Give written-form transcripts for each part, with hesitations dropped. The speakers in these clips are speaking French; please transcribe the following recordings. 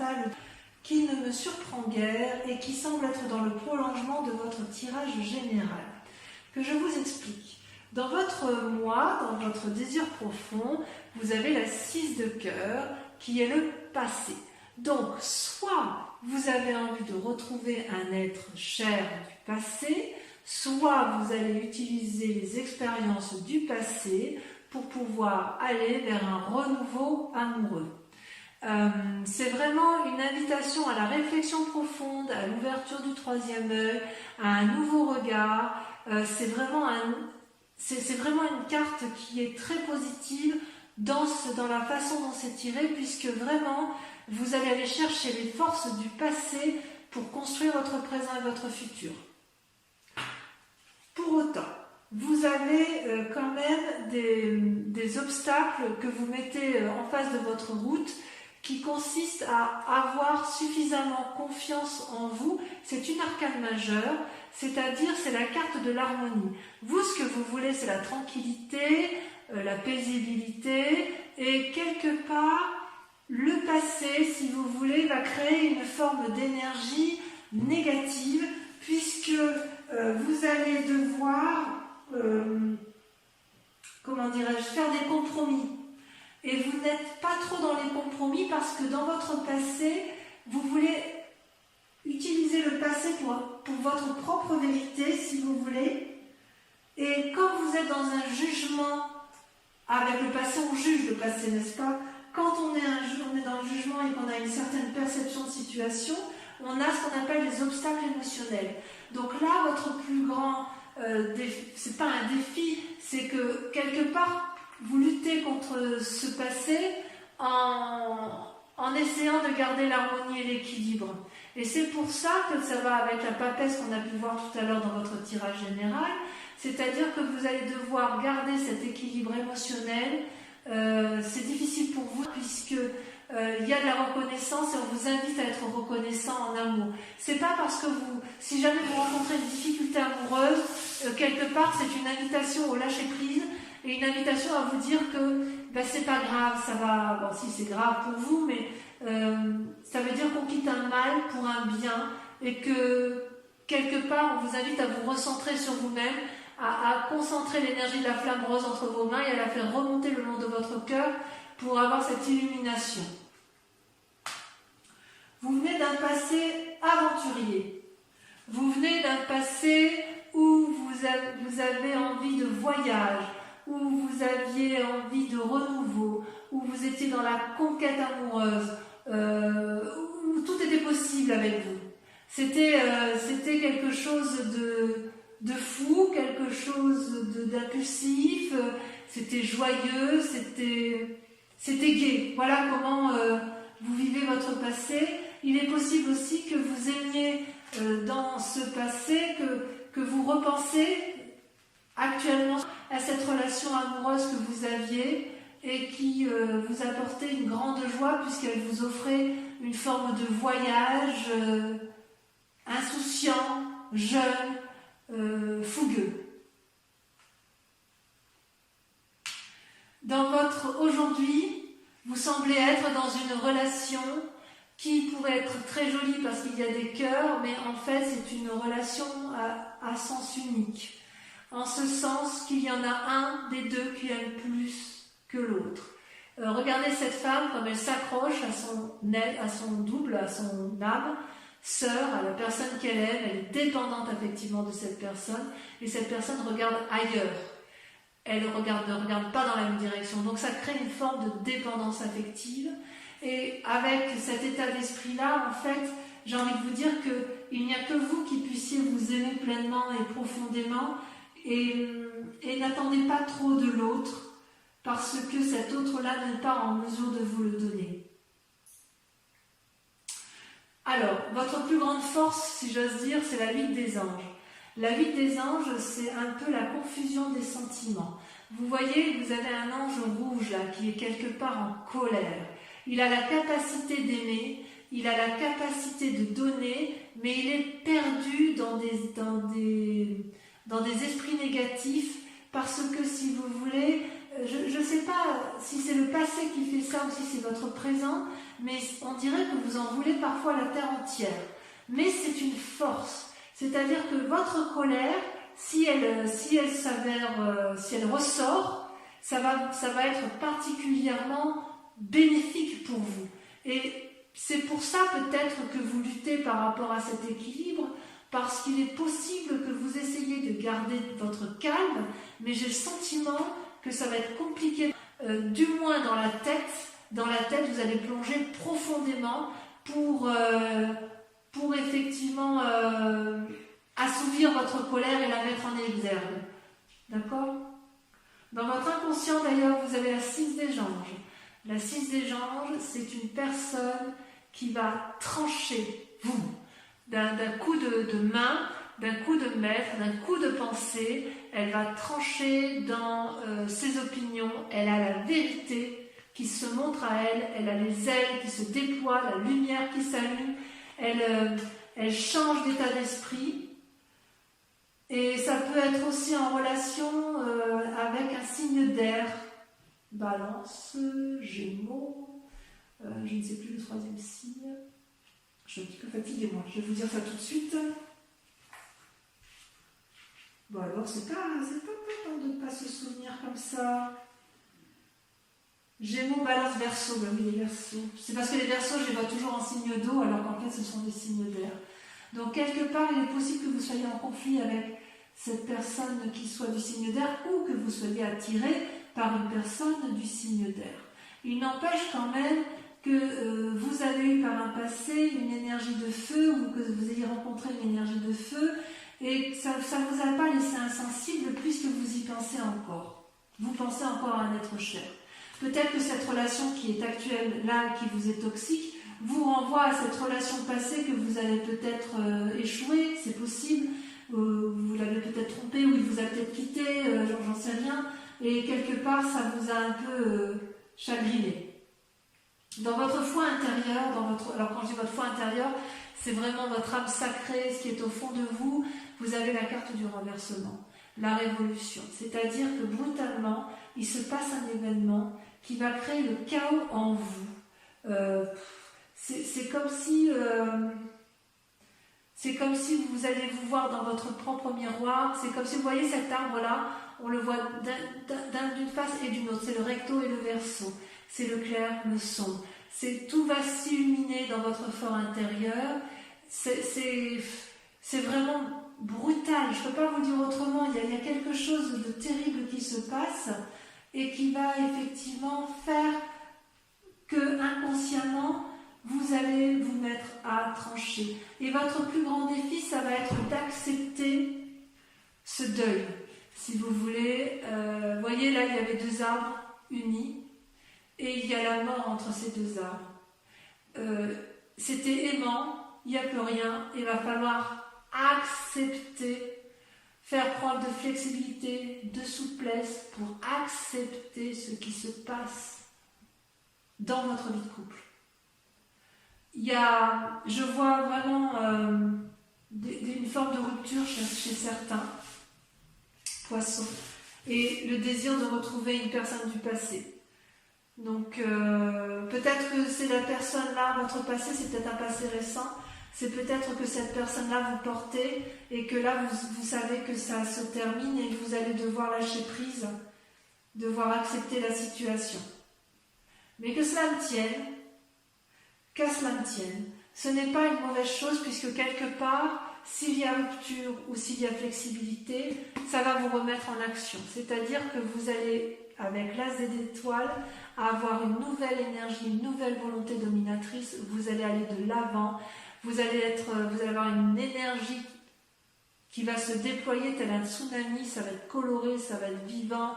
cristal qui ne me surprend guère et qui semble être dans le prolongement de votre tirage général. Que je vous explique. Dans votre moi, dans votre désir profond, vous avez la 6 de cœur qui est le passé. Donc, soit vous avez envie de retrouver un être cher du passé, soit vous allez utiliser les expériences du passé pour pouvoir aller vers un renouveau amoureux. C'est vraiment une invitation à la réflexion profonde, à l'ouverture du troisième œil, à un nouveau regard. C'est vraiment une carte qui est très positive dans la façon dont c'est tiré, puisque vraiment vous allez aller chercher les forces du passé pour construire votre présent et votre futur. Pour autant, vous avez quand même des obstacles que vous mettez en face de votre route qui consistent à avoir suffisamment confiance en vous. C'est une arcane majeure, c'est-à-dire c'est la carte de l'harmonie. Vous, ce que vous voulez, c'est la tranquillité, la paisibilité, et quelque part, le passé, si vous voulez, va créer une forme d'énergie négative, puisque vous allez devoir, faire des compromis. Et vous n'êtes pas trop dans les compromis parce que dans votre passé, vous voulez utiliser le passé pour votre propre vérité, si vous voulez. Et quand vous êtes dans un jugement, avec le passé, on juge le passé, n'est-ce pas? Quand on est dans le jugement et qu'on a une certaine perception de situation, on a ce qu'on appelle les obstacles émotionnels. Donc là, votre plus grand défi, c'est pas un défi, c'est que quelque part, vous luttez contre ce passé en essayant de garder l'harmonie et l'équilibre. Et c'est pour ça que ça va avec la papesse qu'on a pu voir tout à l'heure dans votre tirage général, c'est-à-dire que vous allez devoir garder cet équilibre émotionnel. C'est difficile pour vous puisque il y a de la reconnaissance et on vous invite à être reconnaissant en amour. C'est pas parce que si jamais vous rencontrez une difficulté amoureuse, quelque part c'est une invitation au lâcher prise et une invitation à vous dire que c'est pas grave, ça va. Bon, si c'est grave pour vous, mais ça veut dire qu'on quitte un mal pour un bien et que quelque part on vous invite à vous recentrer sur vous-même, à concentrer l'énergie de la flamme rose entre vos mains et à la faire remonter le long de votre cœur pour avoir cette illumination. Vous venez d'un passé aventurier. Vous venez d'un passé où vous avez envie de voyage, où vous aviez envie de renouveau, où vous étiez dans la conquête amoureuse, où tout était possible avec vous. C'était quelque chose de fou, quelque chose d'impulsif, c'était joyeux, c'était gai. Voilà comment vous vivez votre passé. Il est possible aussi que vous aimiez dans ce passé, que vous repensez actuellement à cette relation amoureuse que vous aviez et qui vous apportait une grande joie puisqu'elle vous offrait une forme de voyage insouciant, jeune, fougueux. Dans votre aujourd'hui, vous semblez être dans une relation qui pourrait être très jolie parce qu'il y a des cœurs, mais en fait c'est une relation à sens unique. En ce sens qu'il y en a un des deux qui aime plus que l'autre. Regardez cette femme comme elle s'accroche à son double, à son âme, sœur, à la personne qu'elle aime, elle est dépendante effectivement de cette personne, et cette personne regarde ailleurs. Elle ne regarde pas dans la même direction. Donc ça crée une forme de dépendance affective. Et avec cet état d'esprit-là, en fait, j'ai envie de vous dire qu'il n'y a que vous qui puissiez vous aimer pleinement et profondément. Et n'attendez pas trop de l'autre, parce que cet autre-là n'est pas en mesure de vous le donner. Alors, votre plus grande force, si j'ose dire, c'est la 8 des anges. La 8 des anges, c'est un peu la confusion des sentiments. Vous voyez, vous avez un ange rouge là, qui est quelque part en colère. Il a la capacité d'aimer, il a la capacité de donner, mais il est perdu dans des esprits négatifs parce que, si vous voulez, je ne sais pas si c'est le passé qui fait ça ou si c'est votre présent, mais on dirait que vous en voulez parfois à la terre entière. Mais c'est une force. C'est-à-dire que votre colère, si elle s'avère, si elle ressort, ça va être particulièrement bénéfique pour vous. Et c'est pour ça peut-être que vous luttez par rapport à cet équilibre, parce qu'il est possible que vous essayiez de garder votre calme, mais j'ai le sentiment que ça va être compliqué. Du moins dans la tête, vous allez plonger profondément pour effectivement assouvir votre colère et la mettre en exergue. D'accord? Dans votre inconscient d'ailleurs, vous avez la 6 des anges. La 6 des anges, c'est une personne qui va trancher vous d'un coup de main, d'un coup de maître, d'un coup de pensée. Elle va trancher dans ses opinions. Elle a la vérité qui se montre à elle. Elle a les ailes qui se déploient, la lumière qui s'allume. Elle change d'état d'esprit. Et ça peut être aussi en relation avec un signe d'air. Balance, Gémeaux, je ne sais plus le 3e signe. Je suis un petit peu fatiguée, moi. Je vais vous dire ça tout de suite. Bon, alors, c'est pas de ne pas se souvenir comme ça. Gémeaux, Balance, Verseau. Ben oui, les Verseaux. C'est parce que les Verseaux, je les vois toujours en signe d'eau, alors qu'en fait, ce sont des signes d'air. Donc, quelque part, il est possible que vous soyez en conflit avec cette personne qui soit du signe d'air ou que vous soyez attiré par une personne du signe d'air. Il n'empêche quand même que vous avez eu par un passé une énergie de feu ou que vous ayez rencontré une énergie de feu et ça ne vous a pas laissé insensible puisque vous y pensez encore. Vous pensez encore à un être cher. Peut-être que cette relation qui est actuelle là, qui vous est toxique, vous renvoie à cette relation passée que vous avez peut-être échoué, c'est possible, vous l'avez peut-être trompé ou il vous a peut-être quitté, j'en sais rien, et quelque part ça vous a un peu chagriné. Dans votre foi intérieure, alors quand je dis votre foi intérieure, c'est vraiment votre âme sacrée, ce qui est au fond de vous, vous avez la carte du renversement, la révolution. C'est-à-dire que brutalement, il se passe un événement qui va créer le chaos en vous. C'est comme si vous allez vous voir dans votre propre miroir, c'est comme si vous voyez cet arbre-là, on le voit d'une face et d'une autre, c'est le recto et le verso, c'est le clair, le sombre, tout va s'illuminer dans votre fort intérieur, c'est vraiment brutal, je ne peux pas vous dire autrement, il y a quelque chose de terrible qui se passe et qui va effectivement faire que inconsciemment, vous allez vous mettre à trancher. Et votre plus grand défi, ça va être d'accepter ce deuil. Si vous voulez, voyez là, il y avait 2 arbres unis et il y a la mort entre ces 2 arbres. C'était aimant, il n'y a plus rien, il va falloir accepter, faire preuve de flexibilité, de souplesse pour accepter ce qui se passe dans votre vie de couple. Je vois vraiment une forme de rupture chez certains poissons et le désir de retrouver une personne du passé. Donc peut-être que c'est la personne-là, votre passé, c'est peut-être un passé récent, c'est peut-être que cette personne-là vous portez et que là vous savez que ça se termine et que vous allez devoir lâcher prise, devoir accepter la situation. Mais que cela me tienne, qu'à cela me tienne, ce n'est pas une mauvaise chose puisque quelque part, s'il y a rupture ou s'il y a flexibilité, ça va vous remettre en action. C'est-à-dire que vous allez, avec l'as des étoiles, avoir une nouvelle énergie, une nouvelle volonté dominatrice, vous allez aller de l'avant, vous allez avoir une énergie qui va se déployer tel un tsunami, ça va être coloré, ça va être vivant,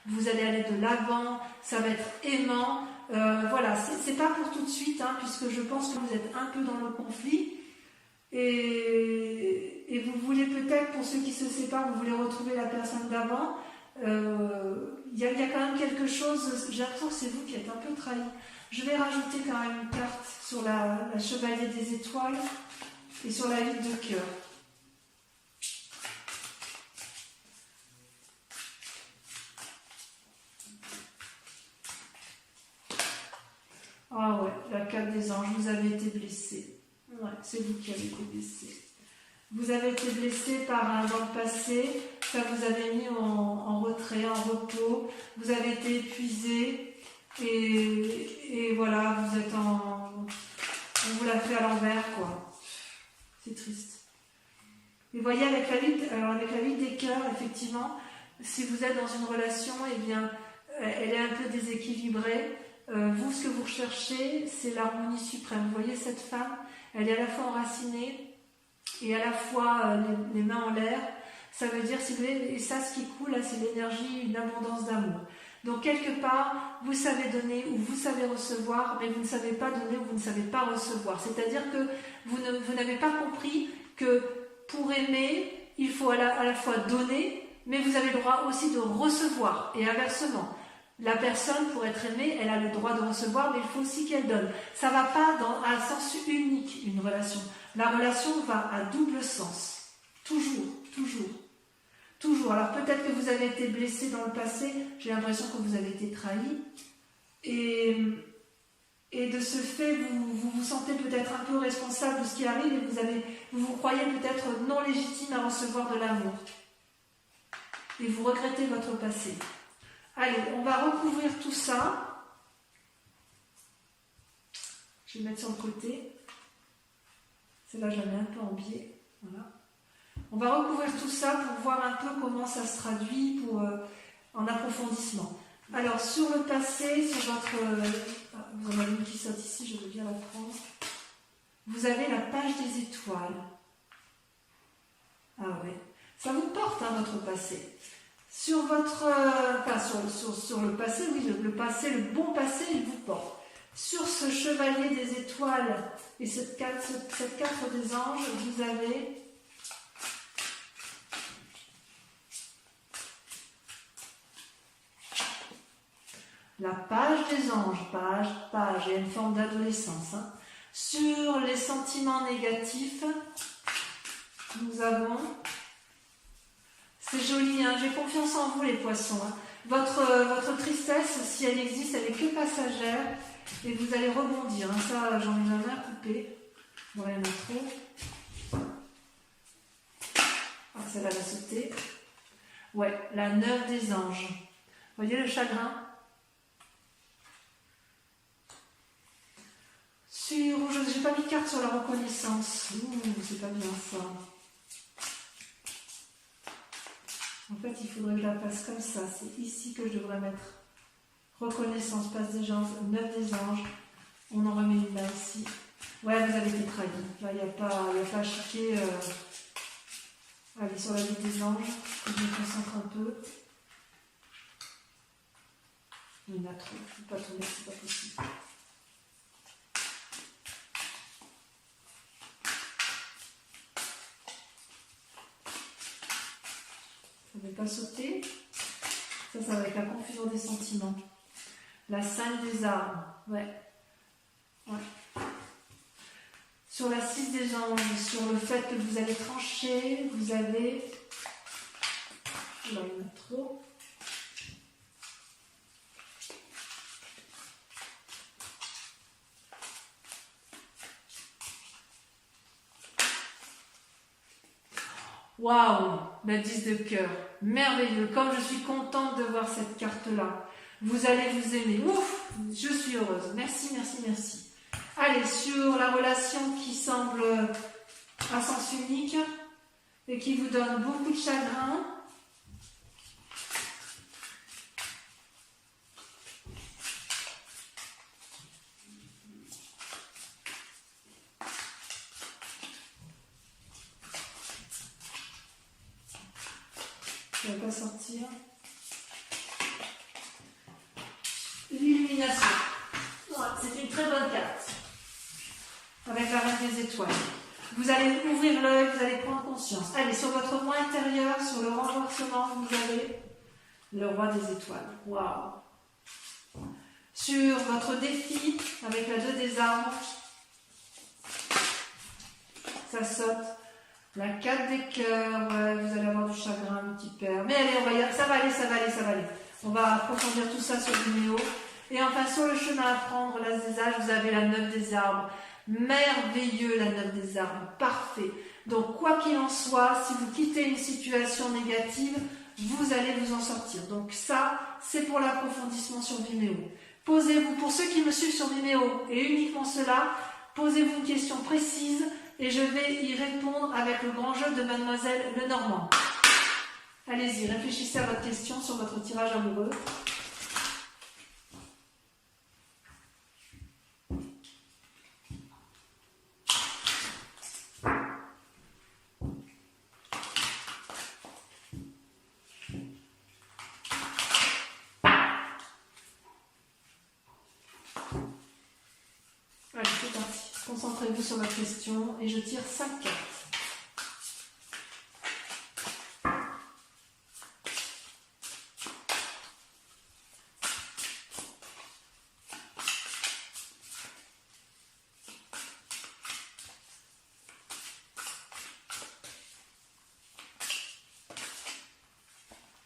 vous allez aller de l'avant, ça va être aimant. Voilà, c'est pas pour tout de suite, hein, puisque je pense que vous êtes un peu dans le conflit et vous voulez peut-être, pour ceux qui se séparent, vous voulez retrouver la personne d'avant. Il y a quand même quelque chose, j'ai l'impression que c'est vous qui êtes un peu trahi. Je vais rajouter quand même une carte sur la chevalier des étoiles et sur la 8 de cœur. Ah ouais, la 4 des anges, vous avez été blessé. Ouais, c'est vous qui avez été blessé. Vous avez été blessé dans le passé, ça vous avait mis en retrait, en repos, vous avez été épuisé et voilà, vous êtes on vous l'a fait à l'envers, quoi. C'est triste. Et vous voyez, avec la vie des cœurs, effectivement, si vous êtes dans une relation, eh bien, elle est un peu déséquilibrée. Vous, ce que vous recherchez, c'est l'harmonie suprême. Vous voyez cette femme, elle est à la fois enracinée et à la fois les mains en l'air. Ça veut dire, si vous voulez, et ça, ce qui coule, là, c'est l'énergie, une abondance d'amour. Donc, quelque part, vous savez donner ou vous savez recevoir, mais vous ne savez pas donner ou vous ne savez pas recevoir. C'est-à-dire que vous n'avez pas compris que pour aimer, il faut à la fois donner, mais vous avez le droit aussi de recevoir. Et inversement, la personne, pour être aimée, elle a le droit de recevoir, mais il faut aussi qu'elle donne. Ça ne va pas à un sens unique, une relation. La relation va à double sens. Toujours, toujours. Toujours. Alors peut-être que vous avez été blessé dans le passé, j'ai l'impression que vous avez été trahi. Et de ce fait, vous vous sentez peut-être un peu responsable de ce qui arrive et vous vous croyez peut-être non légitime à recevoir de l'amour. Et vous regrettez votre passé. Allez, on va recouvrir tout ça. Je vais mettre sur le côté. Celle-là, je la mets un peu en biais. Voilà. On va recouvrir tout ça pour voir un peu comment ça se traduit en approfondissement. Alors, sur le passé, sur votre... vous en avez une qui saute ici, je veux bien la prendre. Vous avez la page des étoiles. Ah ouais. Ça vous porte, hein, votre passé. Sur votre... sur le passé, oui, le passé, le bon passé, il vous porte. Sur ce chevalier des étoiles et cette carte des anges, vous avez... la page des anges, page, il y a une forme d'adolescence. Hein. Sur les sentiments négatifs, nous avons, c'est joli, hein, j'ai confiance en vous les poissons. Hein. Votre tristesse, si elle existe, elle est que passagère et vous allez rebondir. Hein. Ça, j'en ai jamais à couper. Bon, il y en a trop. Ah, celle-là va sauter. Ouais, la 9 des anges. Vous voyez le chagrin ? Je n'ai pas mis de carte sur la reconnaissance. C'est pas bien ça. En fait, il faudrait que je la passe comme ça. C'est ici que je devrais mettre reconnaissance, passe des anges, 9 des anges. On en remet une là ici. Ouais, vous avez été trahi. Là, il n'y a pas à chiquer. Allez, sur la vie des anges. Je me concentre un peu. Il y en a trop. Je ne peux pas tourner, c'est pas possible. Ça ne va pas sauter. Ça va être la confusion des sentiments. La 5 des armes. Ouais. Sur la 6 des anges, sur le fait que vous allez trancher, vous avez... Là, il y en a trop. Waouh, la 10 de cœur, merveilleux, comme je suis contente de voir cette carte-là. Vous allez vous aimer. Ouf, je suis heureuse. Merci, merci, merci. Allez, sur la relation qui semble à sens unique et qui vous donne beaucoup de chagrin. Ça ne va pas sortir. L'illumination. C'est une très bonne carte. Avec la reine des étoiles. Vous allez ouvrir l'œil, vous allez prendre conscience. Allez, sur votre moi intérieur, sur le renversement, vous avez le roi des étoiles. Waouh. Sur votre défi, avec la 2 des armes, ça saute. La 4 des cœurs, ouais, vous allez avoir du chagrin, un petit père. Mais allez, ça va aller. On va approfondir tout ça sur Vimeo. Et enfin, sur le chemin à prendre, l'As des As, vous avez la 9 des arbres. Merveilleux, la 9 des arbres, parfait. Donc, quoi qu'il en soit, si vous quittez une situation négative, vous allez vous en sortir. Donc ça, c'est pour l'approfondissement sur Vimeo. Posez-vous, pour ceux qui me suivent sur Vimeo, et uniquement cela, posez-vous une question précise et je vais y répondre avec le grand jeu de Mademoiselle Lenormand. Allez-y, réfléchissez à votre question sur votre tirage amoureux. Allez, c'est parti. Concentrez-vous sur votre question et je tire 5 cartes.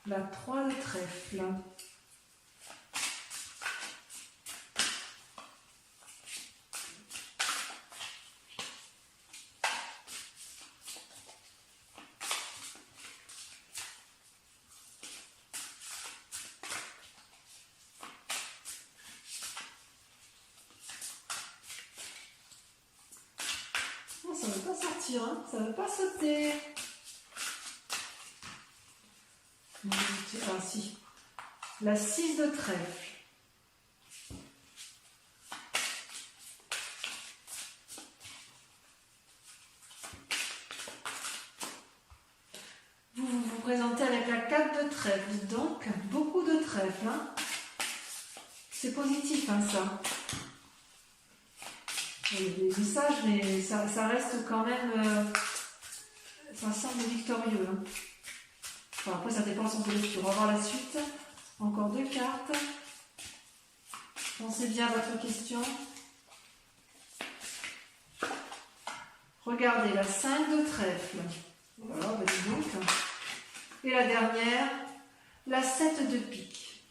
La 3 de trèfle. Ça ne veut pas sortir, hein, ça ne veut pas sauter. Ah si, la 6 de trèfle. Vous présentez avec la 4 de trèfle, donc beaucoup de trèfle. Hein. C'est positif, hein, ça. Il y a des messages, mais ça reste quand même... ça semble victorieux. Hein. Enfin, après, ça dépend de lecture. On va voir la suite. Encore 2 cartes. Pensez bien à votre question. Regardez, la 5 de trèfle. Voilà, bah dis donc. Et la dernière, la 7 de pique.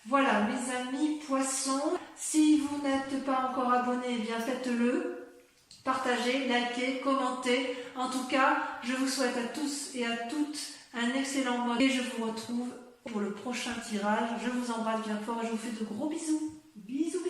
Voilà, mes amis poissons. Si vous n'êtes pas encore abonné, eh bien faites-le. Partagez, likez, commentez. En tout cas, je vous souhaite à tous et à toutes un excellent mois. Et je vous retrouve pour le prochain tirage. Je vous embrasse bien fort et je vous fais de gros bisous. Bisous.